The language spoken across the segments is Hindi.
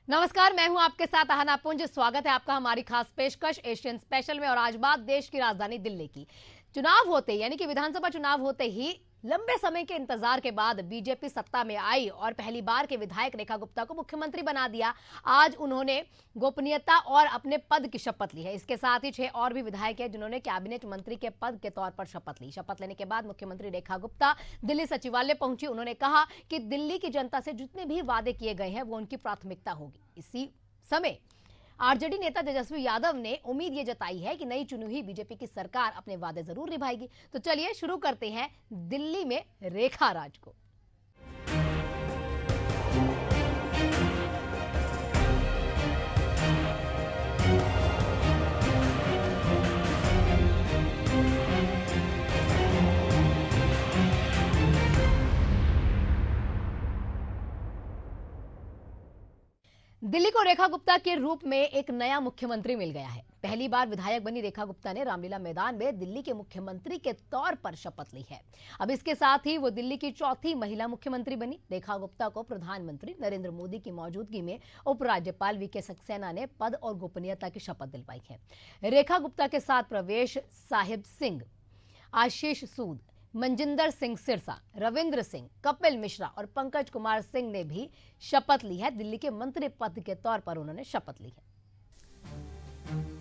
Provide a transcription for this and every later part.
नमस्कार, मैं हूं आपके साथ अहाना पुंज। स्वागत है आपका हमारी खास पेशकश एशियन स्पेशल में। और आज बात देश की राजधानी दिल्ली की। चुनाव होते यानी कि विधानसभा चुनाव होते ही लंबे समय के इंतजार के बाद बीजेपी सत्ता में आई और पहली बार के विधायक रेखा गुप्ता को मुख्यमंत्री बना दिया। आज उन्होंने गोपनीयता और अपने पद की शपथ ली है। इसके साथ ही 6 और भी विधायक हैं जिन्होंने कैबिनेट मंत्री के पद के तौर पर शपथ ली। शपथ लेने के बाद मुख्यमंत्री रेखा गुप्ता दिल्ली सचिवालय पहुंची। उन्होंने कहा कि दिल्ली की जनता से जितने भी वादे किए गए हैं वो उनकी प्राथमिकता होगी। इसी समय आरजेडी नेता तेजस्वी यादव ने उम्मीद ये जताई है कि नई चुनी हुई बीजेपी की सरकार अपने वादे जरूर निभाएगी। तो चलिए शुरू करते हैं दिल्ली में रेखा राज को। दिल्ली को रेखा गुप्ता के रूप में एक नया मुख्यमंत्री मिल गया है। पहली बार विधायक बनी रेखा गुप्ता ने रामलीला मैदान में दिल्ली के मुख्यमंत्री के तौर पर शपथ ली है। अब इसके साथ ही वो दिल्ली की चौथी महिला मुख्यमंत्री बनी। रेखा गुप्ता को प्रधानमंत्री नरेंद्र मोदी की मौजूदगी में उपराज्यपाल वीके सक्सेना ने पद और गोपनीयता की शपथ दिलवाई है। रेखा गुप्ता के साथ प्रवेश साहिब सिंह, आशीष सूद, मनजिंदर सिंह सिरसा, रविंद्र सिंह, कपिल मिश्रा और पंकज कुमार सिंह ने भी शपथ ली है। दिल्ली के मंत्री पद के तौर पर उन्होंने शपथ ली है।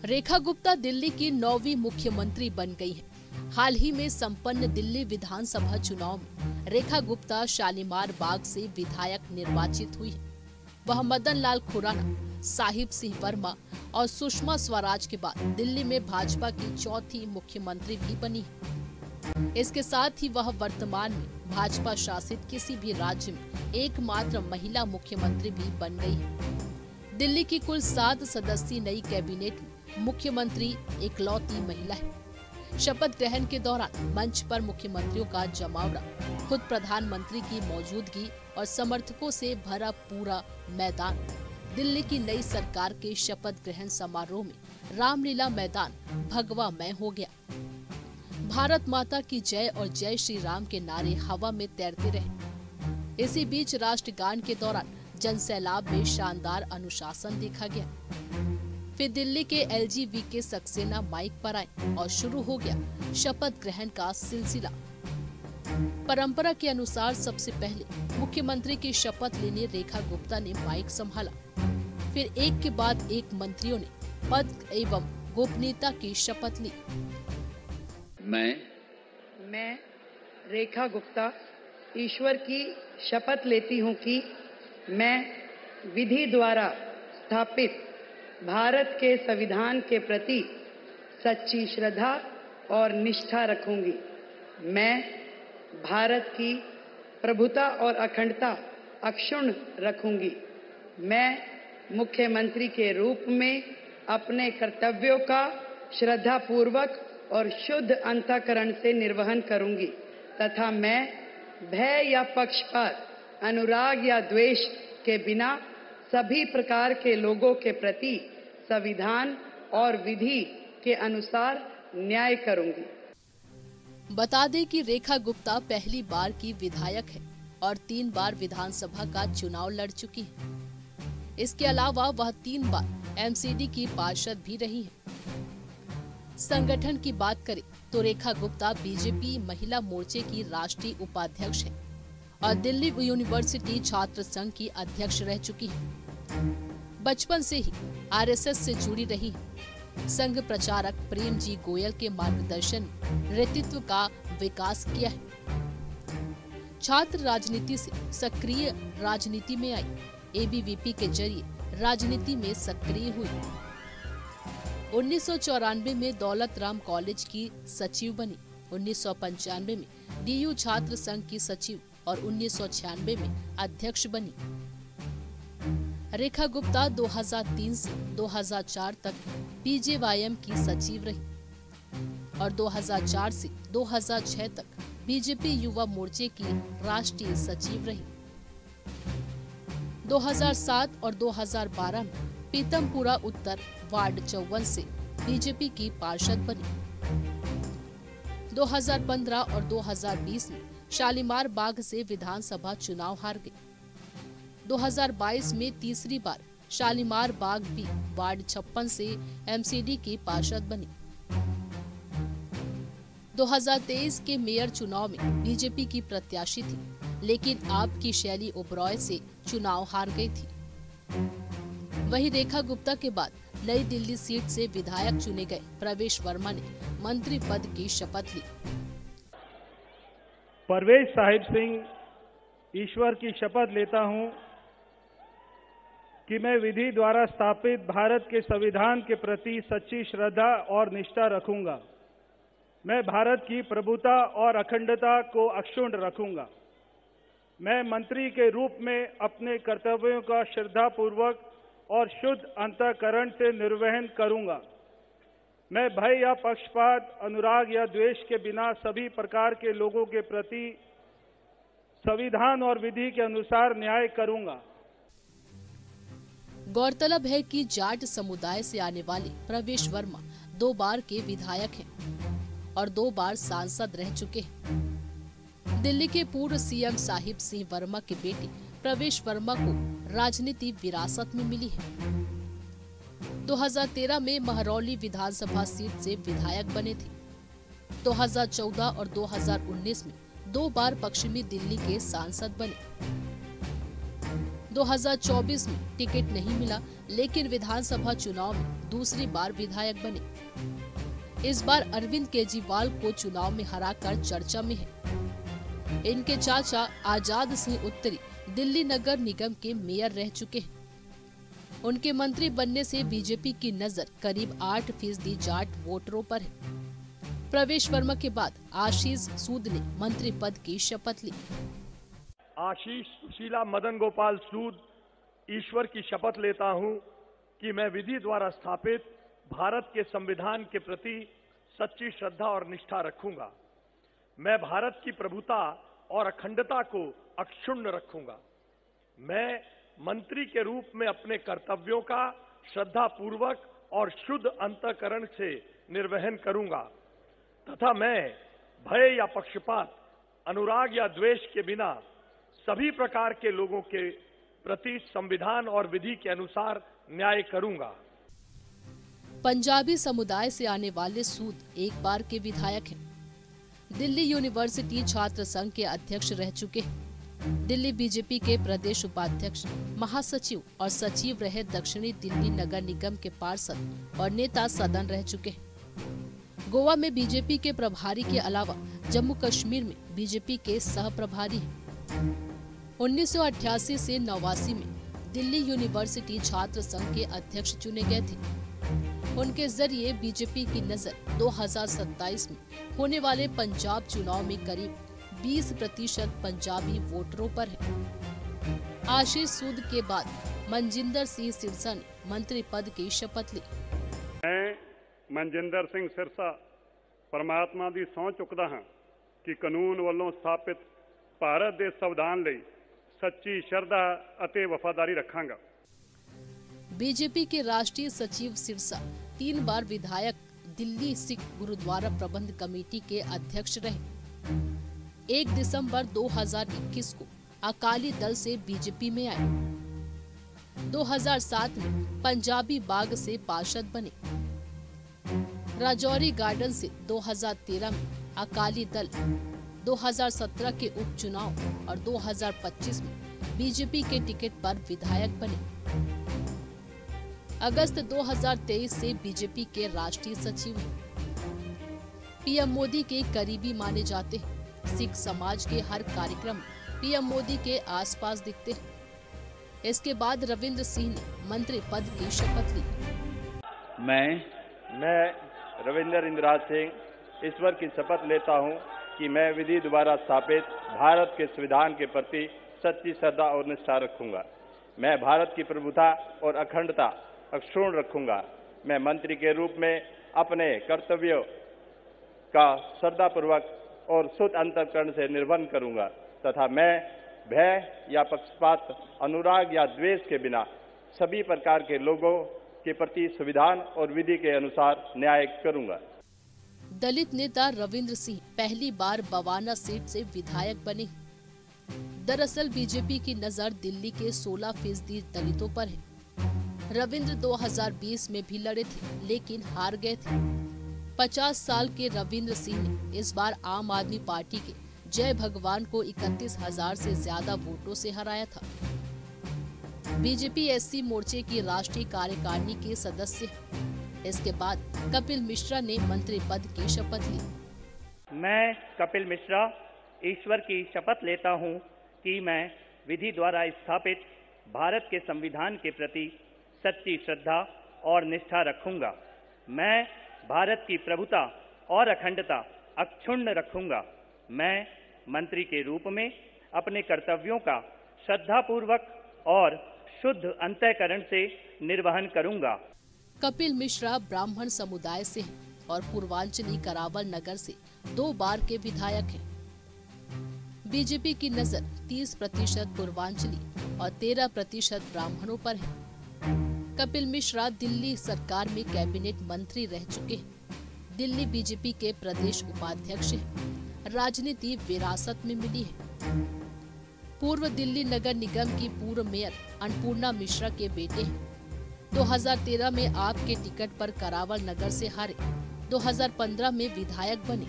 रेखा गुप्ता दिल्ली की 9वीं मुख्यमंत्री बन गई हैं। हाल ही में संपन्न दिल्ली विधानसभा चुनाव में रेखा गुप्ता शालीमार बाग से विधायक निर्वाचित हुई है। वह मदन लाल खुराना, साहिब सिंह वर्मा और सुषमा स्वराज के बाद दिल्ली में भाजपा की चौथी मुख्यमंत्री भी बनी है। इसके साथ ही वह वर्तमान में भाजपा शासित किसी भी राज्य में एकमात्र महिला मुख्यमंत्री भी बन गई है। दिल्ली की कुल 7 सदस्यीय नई कैबिनेट में मुख्यमंत्री इकलौती महिला है। शपथ ग्रहण के दौरान मंच पर मुख्यमंत्रियों का जमावड़ा, खुद प्रधानमंत्री की मौजूदगी और समर्थकों से भरा पूरा मैदान दिल्ली की नई सरकार के शपथ ग्रहण समारोह में रामलीला मैदान भगवामय हो गया। भारत माता की जय और जय श्री राम के नारे हवा में तैरते रहे। इसी बीच राष्ट्रगान के दौरान जनसैलाब में शानदार अनुशासन देखा गया। फिर दिल्ली के एलजी वीके सक्सेना माइक पर आए और शुरू हो गया शपथ ग्रहण का सिलसिला। परंपरा के अनुसार सबसे पहले मुख्यमंत्री की शपथ लेने रेखा गुप्ता ने माइक संभाला। फिर एक के बाद एक मंत्रियों ने पद एवं गोपनीयता की शपथ ली। मैं रेखा गुप्ता ईश्वर की शपथ लेती हूँ कि मैं विधि द्वारा स्थापित भारत के संविधान के प्रति सच्ची श्रद्धा और निष्ठा रखूंगी। मैं भारत की प्रभुता और अखंडता अक्षुण्ण रखूंगी। मैं मुख्यमंत्री के रूप में अपने कर्तव्यों का श्रद्धापूर्वक और शुद्ध अंतःकरण से निर्वहन करूंगी तथा मैं भय या पक्षपात, अनुराग या द्वेष के बिना सभी प्रकार के लोगों के प्रति संविधान और विधि के अनुसार न्याय करूंगी। बता दें कि रेखा गुप्ता पहली बार की विधायक है और 3 बार विधानसभा का चुनाव लड़ चुकी है। इसके अलावा वह 3 बार एमसीडी की पार्षद भी रही है। संगठन की बात करें तो रेखा गुप्ता बीजेपी महिला मोर्चे की राष्ट्रीय उपाध्यक्ष है और दिल्ली यूनिवर्सिटी छात्र संघ की अध्यक्ष रह चुकी है। बचपन से ही आरएसएस से जुड़ी रही है। संघ प्रचारक प्रेम जी गोयल के मार्गदर्शन में नेतृत्व का विकास किया है। छात्र राजनीति से सक्रिय राजनीति में आई। एबीवीपी के जरिए राजनीति में सक्रिय हुई। 1994 में दौलत राम कॉलेज की सचिव बनी। 1995 में डीयू छात्र संघ की सचिव और 1996 में अध्यक्ष बनी। रेखा गुप्ता 2003 से 2004 तक बीजेवाईएम की सचिव रही और 2004 से 2006 तक बीजेपी युवा मोर्चे की राष्ट्रीय सचिव रही। 2007 और 2012 में पीतमपुरा उत्तर वार्ड 54 से बीजेपी की पार्षद बनी। 2015 और 2020 में शालीमार बाग से विधानसभा चुनाव हार गई। 2022 में तीसरी बार शालीमार बाग भी वार्ड 56 से एमसीडी की पार्षद बनी। 2023 के मेयर चुनाव में बीजेपी की प्रत्याशी थी, लेकिन आपकी शैली ओबरॉय से चुनाव हार गई थी। वहीं रेखा गुप्ता के बाद नई दिल्ली सीट से विधायक चुने गए प्रवेश वर्मा ने मंत्री पद की शपथ ली। परवेज साहिब सिंह ईश्वर की शपथ लेता हूं कि मैं विधि द्वारा स्थापित भारत के संविधान के प्रति सच्ची श्रद्धा और निष्ठा रखूंगा। मैं भारत की प्रभुता और अखंडता को अक्षुण्ण रखूंगा। मैं मंत्री के रूप में अपने कर्तव्यों का श्रद्धापूर्वक और शुद्ध अंतःकरण से निर्वहन करूंगा। मैं भय या पक्षपात, अनुराग या द्वेष के बिना सभी प्रकार के लोगों के प्रति संविधान और विधि के अनुसार न्याय करूंगा। गौरतलब है कि जाट समुदाय से आने वाले प्रवेश वर्मा 2 बार के विधायक हैं और 2 बार सांसद रह चुके हैं। दिल्ली के पूर्व सीएम साहिब सिंह वर्मा के बेटे प्रवेश वर्मा को राजनीति विरासत में मिली है। 2013 में महरौली विधानसभा सीट से विधायक बने थे। 2014 और 2019 में 2 बार पश्चिमी दिल्ली के सांसद बने। 2024 में टिकट नहीं मिला, लेकिन विधानसभा चुनाव में दूसरी बार विधायक बने। इस बार अरविंद केजरीवाल को चुनाव में हराकर चर्चा में है। इनके चाचा आजाद सिंह उत्तरी दिल्ली नगर निगम के मेयर रह चुके हैं। उनके मंत्री बनने से बीजेपी की नजर करीब 8% जाट वोटरों पर है। प्रवेश वर्मा के बाद आशीष सूद ने मंत्री पद की शपथ ली। आशीष सुशीला मदन गोपाल सूद ईश्वर की शपथ लेता हूं कि मैं विधि द्वारा स्थापित भारत के संविधान के प्रति सच्ची श्रद्धा और निष्ठा रखूंगा। मैं भारत की प्रभुता और अखंडता को अक्षुण्ण रखूंगा। मैं मंत्री के रूप में अपने कर्तव्यों का श्रद्धापूर्वक और शुद्ध अंतःकरण से निर्वहन करूंगा तथा मैं भय या पक्षपात, अनुराग या द्वेष के बिना सभी प्रकार के लोगों के प्रति संविधान और विधि के अनुसार न्याय करूंगा। पंजाबी समुदाय से आने वाले सूद 1 बार के विधायक हैं। दिल्ली यूनिवर्सिटी छात्र संघ के अध्यक्ष रह चुके हैं। दिल्ली बीजेपी के प्रदेश उपाध्यक्ष, महासचिव और सचिव रहे। दक्षिणी दिल्ली नगर निगम के पार्षद और नेता सदन रह चुके हैं। गोवा में बीजेपी के प्रभारी के अलावा जम्मू कश्मीर में बीजेपी के सह प्रभारी हैं। 1988 से 89 में दिल्ली यूनिवर्सिटी छात्र संघ के अध्यक्ष चुने गए थे। उनके जरिए बीजेपी की नजर 2027 में होने वाले पंजाब चुनाव में करीब 20% पंजाबी वोटरों पर है। आशीष सूद के बाद मनजिंदर सिंह सिरसा ने मंत्री पद की शपथ ली। मैं मनजिंदर सिंह सिरसा परमात्मा ਦੀ ਸਹੁੰ ਚੁੱਕਦਾ ਹਾਂ ਕਿ ਕਾਨੂੰਨ ਵੱਲੋਂ ਸਥਾਪਿਤ ਭਾਰਤ ਦੇ ਸੰਵਿਧਾਨ ਲਈ ਸੱਚੀ ਸ਼ਰਧਾ ਅਤੇ ਵਫਾਦਾਰੀ ਰੱਖਾਂਗਾ। बीजेपी के राष्ट्रीय सचिव सिरसा 3 बार विधायक, दिल्ली सिख गुरुद्वारा प्रबंध कमेटी के अध्यक्ष रहे। 1 दिसंबर 2021 को अकाली दल से बीजेपी में आए। 2007 में पंजाबी बाग से पार्षद बने। राजौरी गार्डन से 2013 में अकाली दल, 2017 के उपचुनाव और 2025 में बीजेपी के टिकट पर विधायक बने। अगस्त 2023 से बीजेपी के राष्ट्रीय सचिव हैं। पीएम मोदी के करीबी माने जाते हैं। सिख समाज के हर कार्यक्रम पीएम मोदी के आसपास दिखते हैं। इसके बाद रविंद्र सिंह ने मंत्री पद की शपथ ली। मैं रविंद्र इंद्राज सिंह ईश्वर की शपथ लेता हूं कि मैं विधि द्वारा स्थापित भारत के संविधान के प्रति सच्ची श्रद्धा और निष्ठा रखूंगा। मैं भारत की प्रभुता और अखंडता अक्षुण्ण रखूंगा। मैं मंत्री के रूप में अपने कर्तव्यों का श्रद्धापूर्वक और शुद्ध अंतःकरण से निर्वहन करूंगा तथा मैं भय या पक्षपात, अनुराग या द्वेष के बिना सभी प्रकार के लोगों के प्रति संविधान और विधि के अनुसार न्याय करूंगा। दलित नेता रविंद्र सिंह पहली बार बवाना सीट से विधायक बने। दरअसल बीजेपी की नजर दिल्ली के 16% दलितों पर है। रविंद्र 2020 में भी लड़े थे लेकिन हार गए थे। 50 साल के रविंद्र सिंह ने इस बार आम आदमी पार्टी के जय भगवान को 31,000 से ज्यादा वोटों से हराया था। बीजेपी एससी मोर्चे की राष्ट्रीय कार्यकारिणी के सदस्य हैं। इसके बाद कपिल मिश्रा ने मंत्री पद की शपथ ली। मैं कपिल मिश्रा ईश्वर की शपथ लेता हूं कि मैं विधि द्वारा स्थापित भारत के संविधान के प्रति सच्ची श्रद्धा और निष्ठा रखूंगा। मैं भारत की प्रभुता और अखंडता अक्षुण्ण रखूंगा। मैं मंत्री के रूप में अपने कर्तव्यों का श्रद्धापूर्वक और शुद्ध अंतःकरण से निर्वहन करूंगा। कपिल मिश्रा ब्राह्मण समुदाय से हैं और पूर्वांचली करावल नगर से 2 बार के विधायक हैं। बीजेपी की नजर 30% पूर्वांचली और 13% ब्राह्मणों पर है। कपिल मिश्रा दिल्ली सरकार में कैबिनेट मंत्री रह चुके हैं। दिल्ली बीजेपी के प्रदेश उपाध्यक्ष हैं। राजनीति विरासत में मिली है। पूर्व दिल्ली नगर निगम की पूर्व मेयर अन्नपूर्णा मिश्रा के बेटे हैं। 2013 में आपके टिकट पर करावल नगर से हारे। 2015 में विधायक बने।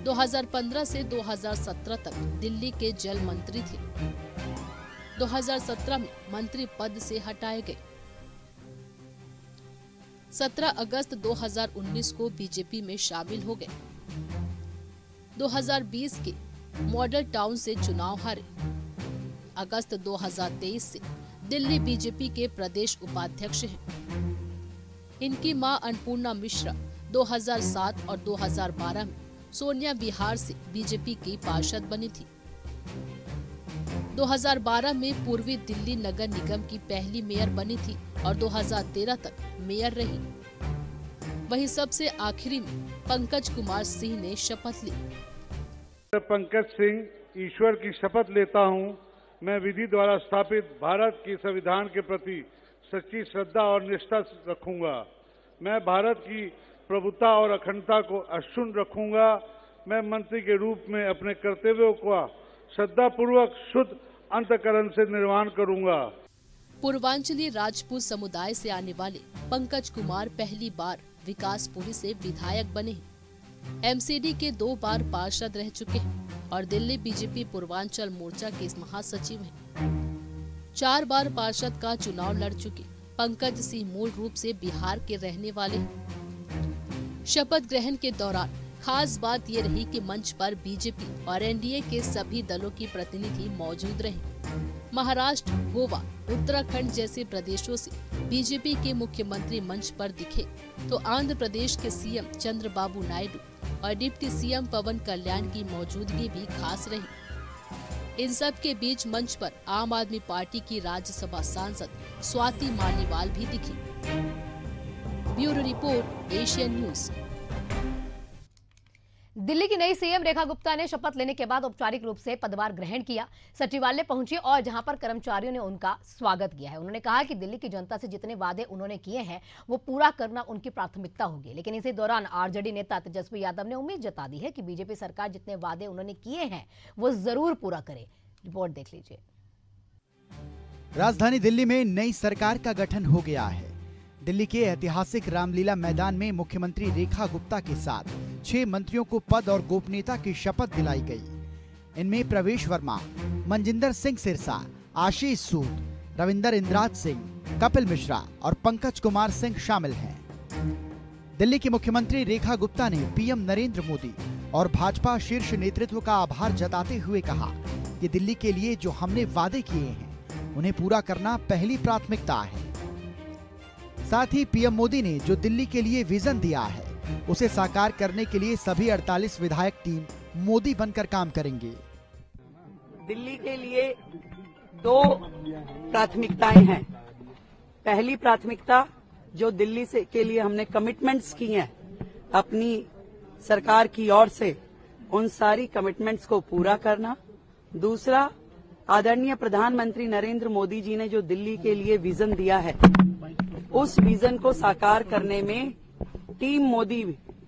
2015 से 2017 तक दिल्ली के जल मंत्री थे। 2017 में मंत्री पद से हटाए गए। 17 अगस्त 2019 को बीजेपी में शामिल हो गए। 2020 के मॉडल टाउन से चुनाव हारे। अगस्त 2023 से दिल्ली बीजेपी के प्रदेश उपाध्यक्ष हैं। इनकी मां अन्नपूर्णा मिश्रा 2007 और 2012 में सोनिया विहार से बीजेपी की पार्षद बनी थी। 2012 में पूर्वी दिल्ली नगर निगम की पहली मेयर बनी थी और 2013 तक मेयर रही। वहीं सबसे आखिरी में पंकज कुमार सिंह ने शपथ ली। पंकज सिंह ईश्वर की शपथ लेता हूं। मैं विधि द्वारा स्थापित भारत के संविधान के प्रति सच्ची श्रद्धा और निष्ठा रखूंगा। मैं भारत की प्रभुता और अखंडता को अक्षुण्ण रखूंगा। मैं मंत्री के रूप में अपने कर्तव्यों का श्रद्धापूर्वक शुद्ध अंतःकरण से निर्वहन करूंगा। पूर्वांचली राजपूत समुदाय से आने वाले पंकज कुमार पहली बार विकासपुरी से विधायक बने। एमसीडी के 2 बार पार्षद रह चुके हैं और दिल्ली बीजेपी पूर्वांचल मोर्चा के महासचिव हैं। 4 बार पार्षद का चुनाव लड़ चुके पंकज सिंह मूल रूप से बिहार के रहने वाले हैं। शपथ ग्रहण के दौरान खास बात ये रही कि मंच पर बीजेपी और एनडीए के सभी दलों की प्रतिनिधि मौजूद रहे। महाराष्ट्र, गोवा, उत्तराखंड जैसे प्रदेशों से बीजेपी के मुख्यमंत्री मंच पर दिखे तो आंध्र प्रदेश के सीएम चंद्रबाबू नायडू और डिप्टी सीएम पवन कल्याण की मौजूदगी भी खास रही। इन सब के बीच मंच पर आम आदमी पार्टी की राज्यसभा सांसद स्वाति मालीवाल भी दिखी। Bureau report, Asian news. Delhi की नई सीएम रेखा गुप्ता ने शपथ लेने के बाद औपचारिक रूप से पदभार ग्रहण किया। सचिवालय पहुंची और जहां पर कर्मचारियों ने उनका स्वागत किया है। उन्होंने कहा कि दिल्ली की जनता से जितने वादे उन्होंने किए हैं वो पूरा करना उनकी प्राथमिकता होगी। लेकिन इसी दौरान आरजेडी नेता तेजस्वी यादव ने उम्मीद जता दी है कि बीजेपी सरकार जितने वादे उन्होंने किए हैं वो जरूर पूरा करे। रिपोर्ट देख लीजिए। राजधानी दिल्ली में नई सरकार का गठन हो गया है। दिल्ली के ऐतिहासिक रामलीला मैदान में मुख्यमंत्री रेखा गुप्ता के साथ 6 मंत्रियों को पद और गोपनीयता की शपथ दिलाई गई। इनमें प्रवेश वर्मा, मनजिंदर सिंह सिरसा, आशीष सूद, रविंदर इंद्राज सिंह, कपिल मिश्रा और पंकज कुमार सिंह शामिल हैं। दिल्ली की मुख्यमंत्री रेखा गुप्ता ने पीएम नरेंद्र मोदी और भाजपा शीर्ष नेतृत्व का आभार जताते हुए कहा कि दिल्ली के लिए जो हमने वादे किए हैं उन्हें पूरा करना पहली प्राथमिकता है। साथ ही पीएम मोदी ने जो दिल्ली के लिए विजन दिया है उसे साकार करने के लिए सभी 48 विधायक टीम मोदी बनकर काम करेंगे। दिल्ली के लिए 2 प्राथमिकताएं हैं। पहली प्राथमिकता जो दिल्ली से के लिए हमने कमिटमेंट्स की हैं अपनी सरकार की ओर से, उन सारी कमिटमेंट्स को पूरा करना। दूसरा, आदरणीय प्रधानमंत्री नरेंद्र मोदी जी ने जो दिल्ली के लिए विजन दिया है उस विजन को साकार करने में टीम मोदी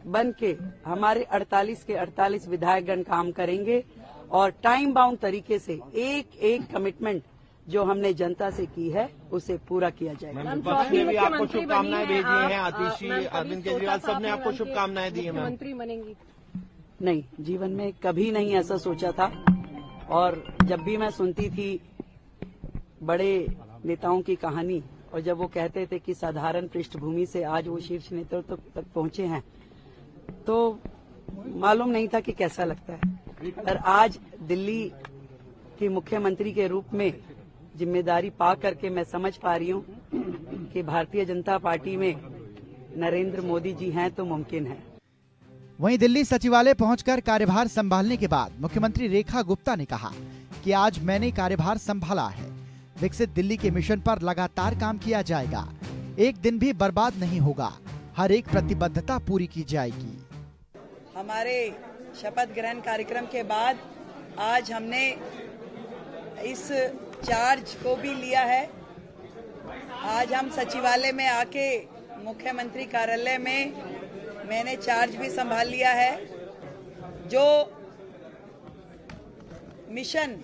बन के हमारे 48 के 48 विधायकगण काम करेंगे और टाइम बाउंड तरीके से एक एक कमिटमेंट जो हमने जनता से की है उसे पूरा किया जाएगा। विपक्ष ने भी आपको शुभकामनाएं भेजी हैं, आतिशी, अरविंद केजरीवाल सबने आपको शुभकामनाएं दी हैं। मुख्यमंत्री बनेंगी? नहीं, जीवन में कभी नहीं ऐसा सोचा था। और जब भी मैं सुनती थी बड़े नेताओं की कहानी और जब वो कहते थे कि साधारण पृष्ठभूमि से आज वो शीर्ष नेतृत्व तक पहुंचे हैं, तो मालूम नहीं था कि कैसा लगता है। पर आज दिल्ली के मुख्यमंत्री के रूप में जिम्मेदारी पा करके मैं समझ पा रही हूँ कि भारतीय जनता पार्टी में नरेंद्र मोदी जी हैं तो मुमकिन है। वहीं दिल्ली सचिवालय पहुंचकर कार्यभार संभालने के बाद मुख्यमंत्री रेखा गुप्ता ने कहा कि आज मैंने कार्यभार संभाला है, विकसित दिल्ली के मिशन पर लगातार काम किया जाएगा, एक दिन भी बर्बाद नहीं होगा, हर एक प्रतिबद्धता पूरी की जाएगी। हमारे शपथ ग्रहण कार्यक्रम के बाद आज हमने इस चार्ज को भी लिया है। आज हम सचिवालय में आके मुख्यमंत्री कार्यालय में मैंने चार्ज भी संभाल लिया है। जो मिशन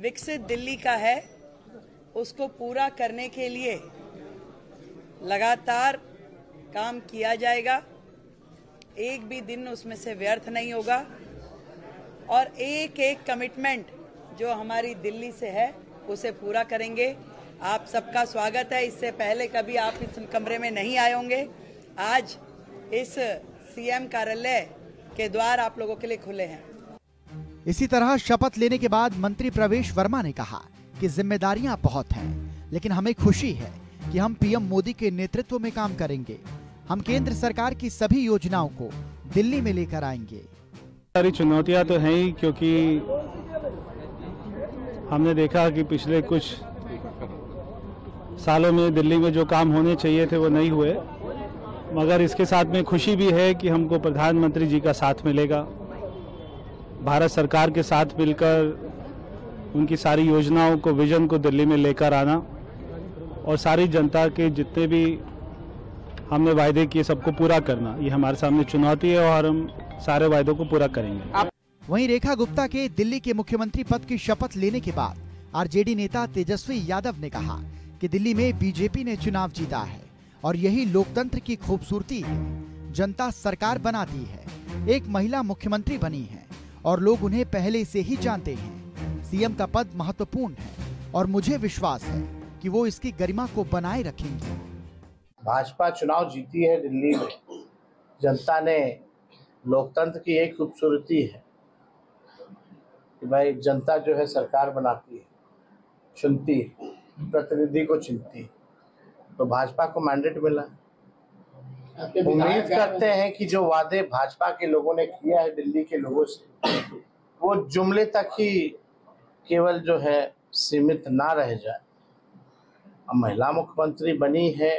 विकसित दिल्ली का है उसको पूरा करने के लिए लगातार काम किया जाएगा, एक भी दिन उसमें से व्यर्थ नहीं होगा और एक एक कमिटमेंट जो हमारी दिल्ली से है उसे पूरा करेंगे। आप सबका स्वागत है। इससे पहले कभी आप इस कमरे में नहीं आए होंगे। आज इस सीएम कार्यालय के द्वार आप लोगों के लिए खुले हैं। इसी तरह शपथ लेने के बाद मंत्री प्रवेश वर्मा ने कहा कि जिम्मेदारियां बहुत हैं, लेकिन हमें खुशी है कि हम पीएम मोदी के नेतृत्व में काम करेंगे। हम केंद्र सरकार की सभी योजनाओं को दिल्ली में लेकर आएंगे। सारी चुनौतियां तो हैं ही, क्योंकि हमने देखा कि पिछले कुछ सालों में दिल्ली में जो काम होने चाहिए थे वो नहीं हुए, मगर इसके साथ में खुशी भी है कि हमको प्रधानमंत्री जी का साथ मिलेगा। भारत सरकार के साथ मिलकर उनकी सारी योजनाओं को, विजन को दिल्ली में लेकर आना और सारी जनता के जितने भी हमने वायदे किए सबको पूरा करना, ये हमारे सामने चुनौती है और हम सारे वायदों को पूरा करेंगे। वहीं रेखा गुप्ता के दिल्ली के मुख्यमंत्री पद की शपथ लेने के बाद आरजेडी नेता तेजस्वी यादव ने कहा कि दिल्ली में बीजेपी ने चुनाव जीता है और यही लोकतंत्र की खूबसूरती है। जनता सरकार बनाती है, एक महिला मुख्यमंत्री बनी है और लोग उन्हें पहले से ही जानते हैं। सीएम का पद महत्वपूर्ण है और मुझे विश्वास है कि वो इसकी गरिमा को बनाए रखेंगे। भाजपा चुनाव जीती है दिल्ली में, जनता ने, लोकतंत्र की एक खूबसूरती है कि भाई जनता जो है सरकार बनाती है, चुनती है, प्रतिनिधि को चुनती है, तो भाजपा को मैंडेट मिला। उम्मीद करते हैं कि जो वादे भाजपा के लोगों ने किया है दिल्ली के लोगों से, वो जुमले तक ही केवल जो है सीमित ना रह जाए। महिला मुख्यमंत्री बनी है,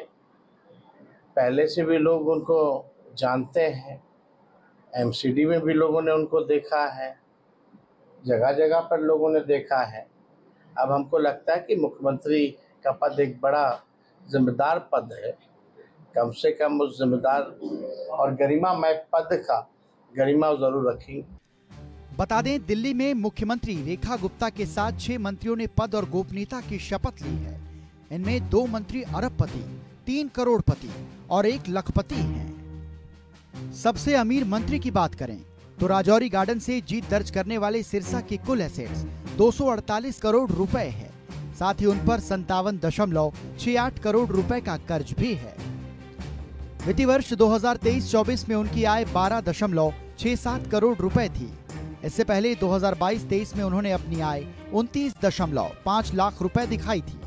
पहले से भी लोग उनको जानते हैं, एमसीडी में भी लोगों ने उनको देखा है, जगह जगह पर लोगों ने देखा है। अब हमको लगता है कि मुख्यमंत्री का पद एक बड़ा जिम्मेदार पद है, कम से कम उस जिम्मेदार और गरिमामय पद का गरिमा जरूर रखेंगे। बता दें, दिल्ली में मुख्यमंत्री रेखा गुप्ता के साथ 6 मंत्रियों ने पद और गोपनीयता की शपथ ली है। इनमें 2 मंत्री अरबपति, 3 करोड़पति और 1 लखपति हैं। सबसे अमीर मंत्री की बात करें तो राजौरी गार्डन से जीत दर्ज करने वाले सिरसा की कुल एसेट्स 248 करोड़ रुपए है। साथ ही उन पर 57.68 करोड़ रुपए का कर्ज भी है। वित्तीय वर्ष 2023-24 में उनकी आय 12.67 करोड़ रुपए थी। इससे पहले 2022-23 में उन्होंने अपनी आय 29.5 लाख रुपए दिखाई थी।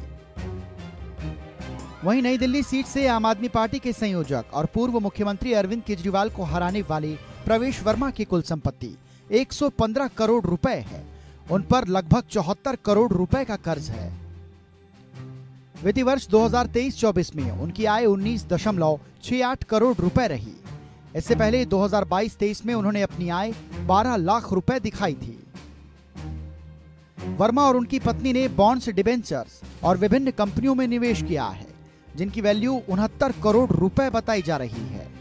वहीं नई दिल्ली सीट से आम आदमी पार्टी के संयोजक और पूर्व मुख्यमंत्री अरविंद केजरीवाल को हराने वाले प्रवेश वर्मा की कुल संपत्ति 115 करोड़ रुपए है। उन पर लगभग 74 करोड़ रुपए का कर्ज है। वित्तीय वर्ष 2023-24 में उनकी आय 19.68 करोड़ रुपए रही। इससे पहले 2022-23 में उन्होंने अपनी आय 12 लाख रुपए दिखाई थी। वर्मा और उनकी पत्नी ने बॉन्ड्स, डिबेंचर्स और विभिन्न कंपनियों में निवेश किया है, जिनकी वैल्यू 69 करोड़ रुपए बताई जा रही है।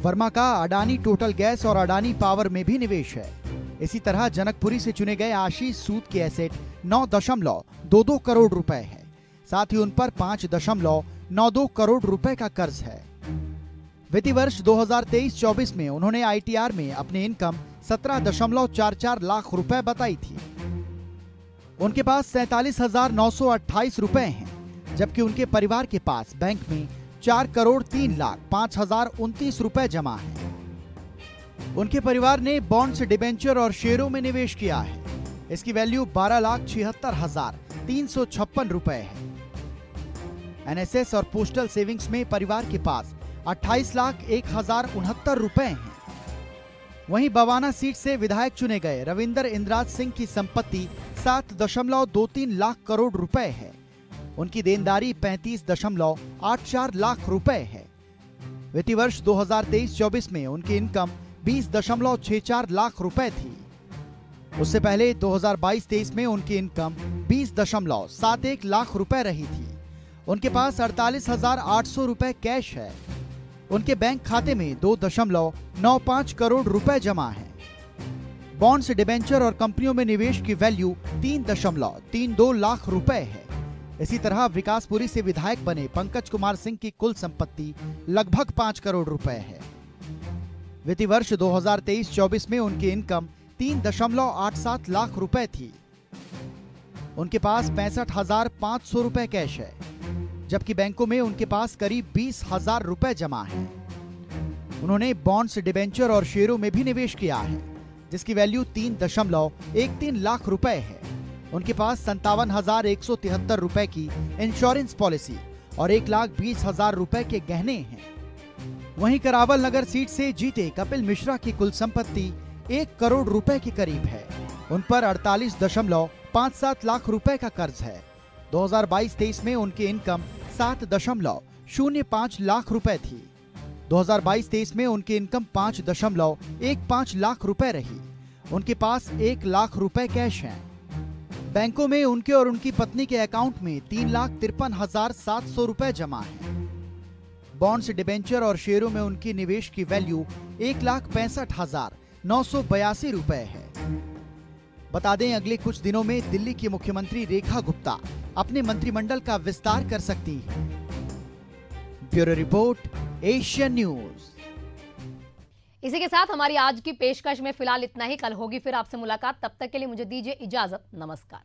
वर्मा का अडानी टोटल गैस और अडानी पावर में भी निवेश है। इसी तरह जनकपुरी से चुने गए आशीष सूद के एसेट 9.22 करोड़ रुपए है। साथ ही उन पर 5.92 करोड़ रुपए का कर्ज है। वित्तीय वर्ष 2023-24 में उन्होंने आईटीआर में अपनी इनकम 17.44 लाख रुपए बताई थी। उनके पास 47,928 रुपए हैं, जबकि उनके परिवार के पास बैंक में 4,03,05,029 रुपए जमा है। उनके परिवार ने बॉन्ड्स, डिबेंचर और शेयरों में निवेश किया है। इसकी वैल्यू 12,76,356 रुपए है। एनएसएस और पोस्टल सेविंग्स में परिवार के पास 28,01,069 रुपए हैं। वहीं बवाना सीट से विधायक चुने गए रविंदर इंद्राज सिंह की संपत्ति 7.23 लाख करोड़ रुपए है। उनकी देनदारी 35.84 लाख रुपए है। वित्तीय वर्ष 2023-24 में उनकी इनकम 20.64 लाख रुपए थी। उससे पहले 2022-23 में उनकी इनकम 20.71 लाख रुपए रही थी। उनके पास 48,800 रुपए कैश है। उनके बैंक खाते में 2.95 करोड़ रुपए जमा है। बॉन्ड्स, डिबेंचर और कंपनियों में निवेश की वैल्यू 3.32 लाख रुपए है। इसी तरह विकासपुरी से विधायक बने पंकज कुमार सिंह की कुल संपत्ति लगभग 5 करोड़ रुपए है। वित्तीय वर्ष 2023-24 में उनकी इनकम 3.87 लाख रुपए थी। उनके पास 65,500 रुपए कैश है, जबकि बैंकों में उनके पास करीब 20,000 रुपए जमा है। उन्होंने बॉन्ड्स, डिबेंचर और शेयरों में भी निवेश किया है, जिसकी वैल्यू 3.13 लाख रुपए है। उनके पास 57,173 रुपए की इंश्योरेंस पॉलिसी और 1,20,000 रुपए के गहने हैं। वहीं करावल नगर सीट से जीते कपिल मिश्रा की कुल संपत्ति 1 करोड़ रुपए के करीब है। उन पर 48.57 लाख रुपए का कर्ज है। 2022-23 में उनकी इनकम 7.05 लाख रुपए थी। 2022-23 में उनकी इनकम 5.15 लाख रुपए रही। उनके पास 1 लाख रुपए कैश हैं। बैंकों में उनके और उनकी पत्नी के अकाउंट में 3,53,700 रुपए जमा है। बॉन्ड्स, डिबेंचर और शेयरों में उनकी निवेश की वैल्यू 1,65,982 रुपए है। बता दें, अगले कुछ दिनों में दिल्ली की मुख्यमंत्री रेखा गुप्ता अपने मंत्रिमंडल का विस्तार कर सकती हैं। Bureau report, Asian news. इसी के साथ हमारी आज की पेशकश में फिलहाल इतना ही। कल होगी फिर आपसे मुलाकात। तब तक के लिए मुझे दीजिए इजाजत। नमस्कार।